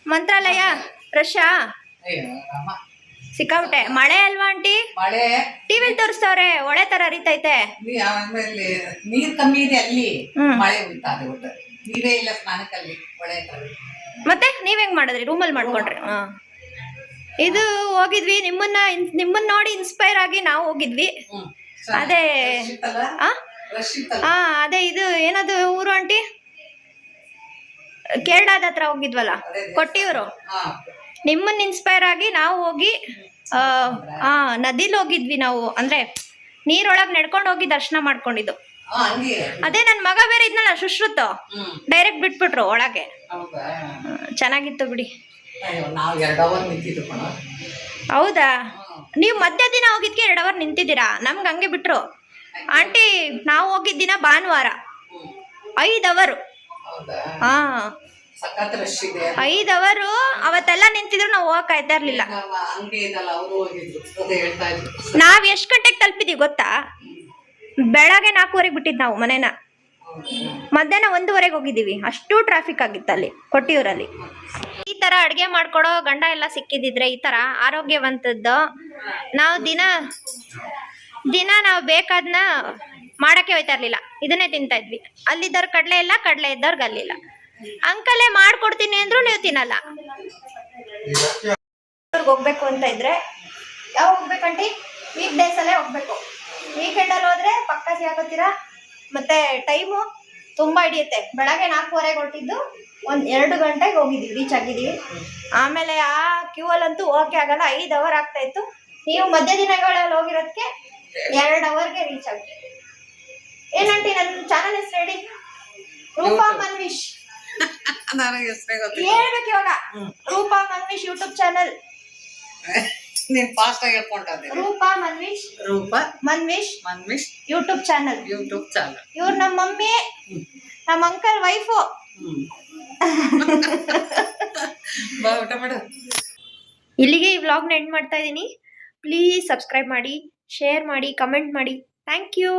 ಮಂತ್ರಾಲಯ, ರಶಾ ಸಿಕ್ಕಾಬಿಟ್ಟೆ. ಮಳೆ ಅಲ್ವಾ ಆಂಟಿ? ಮಳೆ ಟಿವಿಲಿ ತೋರಿಸ್ತವ್ರೆ, ಒಳ್ಳೆ ತರ ಹರಿತೈತೆ. ಆಮೇಲೆ ನೀರ್ ಕಮ್ಮಿ ಇದೆ ಅಲ್ಲಿ, ಮಳೆ ಉಂಟಾದೆ ನೀರೇ ಇಲ್ಲ ಸ್ನಾನಕ್ಕಲ್ಲಿ, ಒಳ್ಳೆ. ಮತ್ತೆ ನೀವ್ ಹೆಂಗ್ ಮಾಡಿದ್ರಿ? ರೂಮಲ್ಲಿ ಮಾಡ್ಕೊಂಡ್ರಿ? ಇದು ಹೋಗಿದ್ವಿ, ನಿಮ್ಮನ್ನ ನೋಡಿ ಇನ್ಸ್ಪೈರ್ ಆಗಿ ನಾವು ಹೋಗಿದ್ವಿ. ಅದೇ ಅದೇ ಇದು ಏನದು ಊರು ಆಂಟಿ? ಕೇರಳದ ಹತ್ರ ಹೋಗಿದ್ವಲ್ಲ, ಕೊಟ್ಟಿಯೂರು. ನಿಮ್ಮನ್ನ ಇನ್ಸ್ಪೈರ್ ಆಗಿ ನಾವು ಹೋಗಿ ನದಿಲಿ ಹೋಗಿದ್ವಿ ನಾವು. ಅಂದ್ರೆ ನೀರೊಳಗೆ ನಡ್ಕೊಂಡು ಹೋಗಿ ದರ್ಶನ ಮಾಡ್ಕೊಂಡಿದ್ದು. ಅದೇ ನನ್ನ ಮಗ ಬೇರೆ ಇದ್ನಲ್ಲ ಸುಶ್ರುತ್, ಡೈರೆಕ್ಟ್ ಬಿಟ್ಬಿಟ್ರು ಒಳಗೆ. ಚೆನ್ನಾಗಿತ್ತು ಬಿಡಿ. ಅಯ್ಯೋ ನಾವು 2 ಅವರ್ ನಿಂತಿದ್ದು ಕಣ. ಹೌದಾ, ನೀವು ಮಧ್ಯ ದಿನ ಹೋಗಿದ್ಕೆ 2 ಅವರ್ ನಿಂತಿದ್ದೀರಾ? ನಮ್ಗೆ ಹಂಗೆ ಬಿಟ್ರು ಆಂಟಿ. ನಾವು ಹೋಗಿದ್ದ ದಿನ ಭಾನುವಾರ 5 ಅವರು. ಹೌದಾ, ಹಾ, ಸಖತ್ ರಶ್ ಇದೆ. 5 ಅವರು ಅವತ್ತೆಲ್ಲ ನಿಂತಿದ್ರು, ನಾವು ಹೋಗಕ್ ಆಯ್ತಾ ಇರ್ಲಿಲ್ಲ. ಅಂಗಡಿ ಇದಲ್ಲ, ಅವರು ಹೋಗಿದ್ರು, ಅದೇ ಹೇಳ್ತಾ ಇದ್ರು. ನಾವ್ ಎಷ್ಟ್ ಗಂಟೆಗೆ ತಲುಪಿದೀವಿ ಗೊತ್ತಾ? ಬೆಳಗ್ಗೆ 4:30 ಬಿಟ್ಟಿದ್ ನಾವು ಮನೇನ. ಮಧ್ಯಾಹ್ನ 1:30 ಹೋಗಿದ್ದೀವಿ. ಅಷ್ಟು ಟ್ರಾಫಿಕ್ ಆಗಿತ್ತು ಅಲ್ಲಿ ಕೊಟ್ಟಿಯೂರಲ್ಲಿ. ಈ ತರ ಅಡ್ಗೆ ಮಾಡ್ಕೊಡೋ ಗಂಡ ಎಲ್ಲ ಸಿಕ್ಕಿದಿದ್ರೆ ಈ ತರ ಆರೋಗ್ಯವಂತದ್ದು, ನಾವು ದಿನ ನಾವು ಬೇಕಾದ್ನ ಮಾಡಕ್ಕೆ ಹೋಯ್ತಾ ಇರ್ಲಿಲ್ಲ, ಇದನ್ನೇ ತಿಂತಾ ಇದ್ವಿ. ಅಲ್ಲಿದ್ದವ್ರ ಕಡಲೆ ಇಲ್ಲ, ಕಡಲೆ ಇದ್ದವ್ರಿಗೆ ಅಲ್ಲಿಲ್ಲ. ಅಂಕಲೇ ಮಾಡ್ಕೊಡ್ತೀನಿ ಅಂದ್ರು ನೀವು ತಿನ್ನಲ್ಲ. ಹೋಗ್ಬೇಕು ಅಂತ ಇದ್ರೆ ಯಾವಾಗ ಹೋಗ್ಬೇಕಂಟಿ? ವೀಕ್ ಡೇಸ್ ಅಲ್ಲೇ ಹೋಗ್ಬೇಕು. ವೀಕೆಂಡ್ ಅಲ್ಲಿ ಹೋದ್ರೆ ಪಕ್ಕ ಸಿಗಾಕೋತೀರಾ, ಮತ್ತೆ ಟೈಮು ತುಂಬಾ ಹಿಡಿಯುತ್ತೆ. ಬೆಳಗ್ಗೆ 4:30 ಹೊರಟಿದ್ದು 2 ಗಂಟೆಗೆ ಹೋಗಿದ್ದೀವಿ, ರೀಚ್ ಆಗಿದ್ದೀವಿ. ಆಮೇಲೆ ಆ ಕ್ಯೂ ಅಲ್ಲಂತೂ ಹೋಗಕ್ಕೆ ಆಗಲ್ಲ, 5 ಅವರ್ ಆಗ್ತಾ ಇತ್ತು. ನೀವು ಮಧ್ಯ ದಿನಗಳಲ್ಲಿ ಹೋಗಿರೋದಕ್ಕೆ 2 ಅವರ್ಗೆ ರೀಚ್ ಆಗ್ತೀವಿ. ಏನಂಟಿ ನನ್ನ ಚಾನಲ್ ಹೆಸರು ಹೇಳಿ? ರೂಪಾ ಮನ್ವಿಶ್. ನನಗೆ ಹೆಸರೇ ಗೊತ್ತಿಲ್ಲ. ಹೇಳ್ಬೇಕು ಇವಾಗ. Roopa Manvish YouTube channel. ನೀನ್ ಫಾಸ್ಟ್ ಆಗಿ ಹೇಳ್ಕೊಂಡೆ. Roopa Manvish, Roopa Manvish Manvish YouTube channel. YouTube channel. ಇವ್ರು ನಮ್ಮ ಮಮ್ಮಿ, ನಮ್ಮ ಅಂಕಲ್ ವೈಫು. ಬಾ ಊಟ ಮಾಡು. ಇಲ್ಲಿಗೆ ಈ ವ್ಲಾಗ್ನ ಎಂಡ್ ಮಾಡ್ತಾ ಇದ್ದೀನಿ. ಪ್ಲೀಸ್ ಸಬ್ಸ್ಕ್ರೈಬ್ ಮಾಡಿ, ಶೇರ್ ಮಾಡಿ, ಕಮೆಂಟ್ ಮಾಡಿ. Thank you.